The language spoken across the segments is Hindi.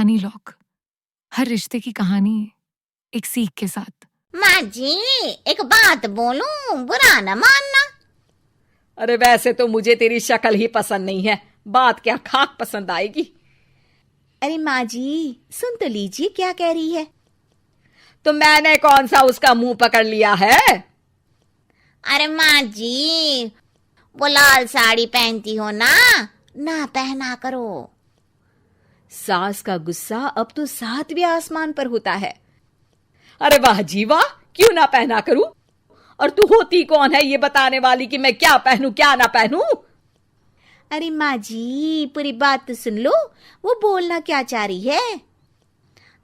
कहानी लॉक, हर रिश्ते की कहानी एक सीख के साथ। माँ जी, एक बात बोलूं, बुरा न मानना। अरे वैसे तो मुझे तेरी शक्ल ही पसंद नहीं है, बात क्या खाक पसंद आएगी। अरे माँ जी, सुन तो लीजिए क्या कह रही है। तो मैंने कौन सा उसका मुंह पकड़ लिया है? अरे माँ जी, वो लाल साड़ी पहनती हो ना पहना करो। सास का गुस्सा अब तो 7वें आसमान पर होता है। अरे वाह जी वाह, क्यों ना पहना करूं? और तू होती कौन है ये बताने वाली कि मैं क्या पहनूं क्या ना पहनूं? अरे माँ जी, पूरी बात तो सुन लो, वो बोलना क्या चाह रही है।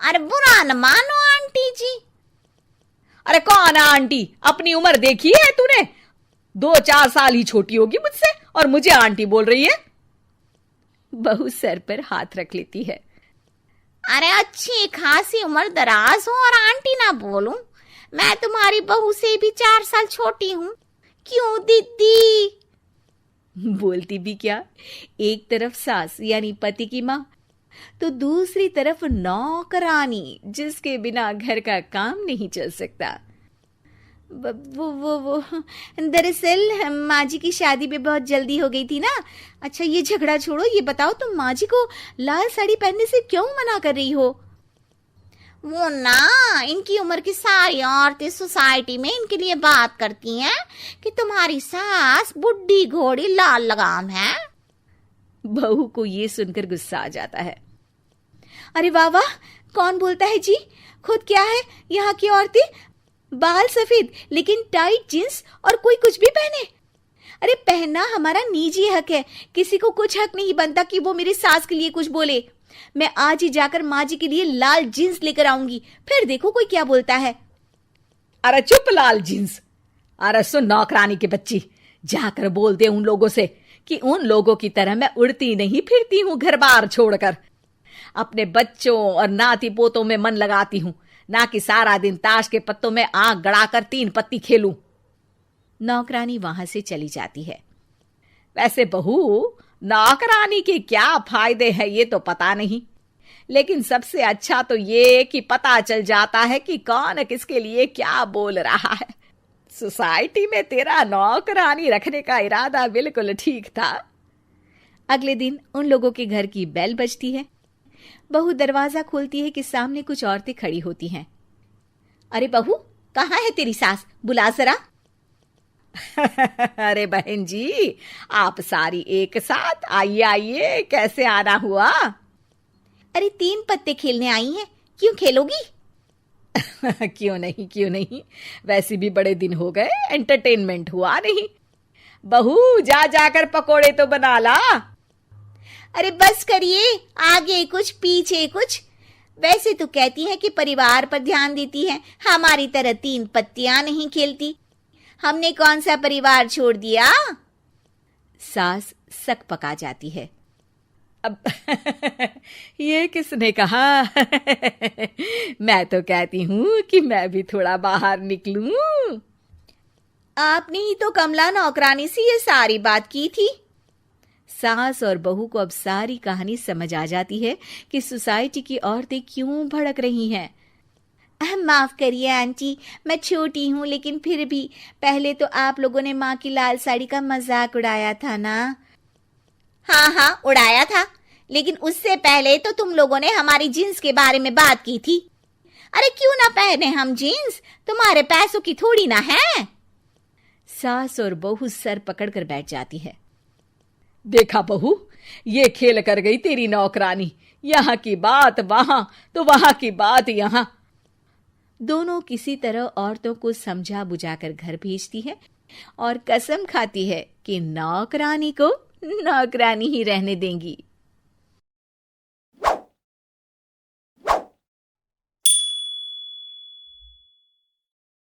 अरे बुरा न मानो आंटी जी। अरे कौन है आंटी? अपनी उम्र देखी है तूने? 2-4 साल ही छोटी होगी मुझसे और मुझे आंटी बोल रही है। बहू सर पर हाथ रख लेती है। अरे अच्छी खासी उम्र दराज हो और आंटी ना बोलूं। मैं तुम्हारी बहू से भी 4 साल छोटी हूं। क्यों दीदी? बोलती भी क्या, एक तरफ सास यानी पति की माँ, तो दूसरी तरफ नौकरानी जिसके बिना घर का काम नहीं चल सकता। वो दरअसल माँ जी की शादी में बहुत जल्दी हो गई थी ना। अच्छा ये झगड़ा छोड़ो, ये बताओ तुम माँ जी को लाल साड़ी पहनने से क्यों मना कर रही हो? वो ना, इनकी उम्र की सारी औरतें सोसाइटी में इनके लिए बात करती हैं कि तुम्हारी सास बुढ़ी घोड़ी लाल लगाम है। बहू को ये सुनकर गुस्सा आ जाता है। अरे वाह वाह, कौन बोलता है जी? खुद क्या है यहाँ की औरतें, बाल सफेद लेकिन टाइट जींस और कोई कुछ भी पहने। अरे पहनना हमारा निजी हक है, किसी को कुछ हक नहीं बनता कि वो मेरी सास के लिए कुछ बोले। मैं आज ही जाकर माँ जी के लिए लाल जींस लेकर आऊंगी, फिर देखो कोई क्या बोलता है। अरे चुप लाल जींस। अरे सुन नौकरानी की बच्ची, जाकर बोल दे उन लोगों से कि उन लोगों की तरह मैं उड़ती नहीं फिरती हूँ घर बार छोड़कर। अपने बच्चों और नाती पोतों में मन लगाती हूँ, ना कि सारा दिन ताश के पत्तों में आंख गड़ाकर 3 पत्ती खेलूं। नौकरानी वहां से चली जाती है। वैसे बहू, नौकरानी के क्या फायदे हैं ये तो पता नहीं, लेकिन सबसे अच्छा तो ये कि पता चल जाता है कि कौन किसके लिए क्या बोल रहा है। सोसाइटी में तेरा नौकरानी रखने का इरादा बिल्कुल ठीक था। अगले दिन उन लोगों के घर की बेल बजती है। बहू दरवाजा खोलती है कि सामने कुछ औरतें खड़ी होती हैं। अरे बहू, कहाँ है तेरी सास? बुला जरा। अरे बहन जी, आप सारी एक साथ आइए आइए, कैसे आना हुआ? अरे 3 पत्ते खेलने आई हैं, क्यों खेलोगी? क्यों नहीं, वैसे भी बड़े दिन हो गए, एंटरटेनमेंट हुआ नहीं। बहू जा जाकर पकोड़े तो बना ला। अरे बस करिए, आगे कुछ पीछे कुछ। वैसे तो कहती है कि परिवार पर ध्यान देती है, हमारी तरह 3 पत्तियां नहीं खेलती। हमने कौन सा परिवार छोड़ दिया? सास सक पका जाती है। अब ये किसने कहा? मैं तो कहती हूँ कि मैं भी थोड़ा बाहर निकलूं। आपने ही तो कमला नौकरानी से ये सारी बात की थी। सास और बहू को अब सारी कहानी समझ आ जाती है कि सोसाइटी की औरतें क्यों भड़क रही हैं। माफ करिए आंटी, मैं छोटी हूँ, लेकिन फिर भी पहले तो आप लोगों ने माँ की लाल साड़ी का मजाक उड़ाया था ना। हाँ उड़ाया था, लेकिन उससे पहले तो तुम लोगों ने हमारी जीन्स के बारे में बात की थी। अरे क्यों ना पहने हम जीन्स, तुम्हारे पैसों की थोड़ी ना है। सास और बहू सर पकड़कर बैठ जाती है। देखा बहू, ये खेल कर गई तेरी नौकरानी, यहाँ की बात वहां तो वहां की बात यहाँ। दोनों किसी तरह औरतों को समझा बुझाकर घर भेजती है और कसम खाती है कि नौकरानी को नौकरानी ही रहने देंगी।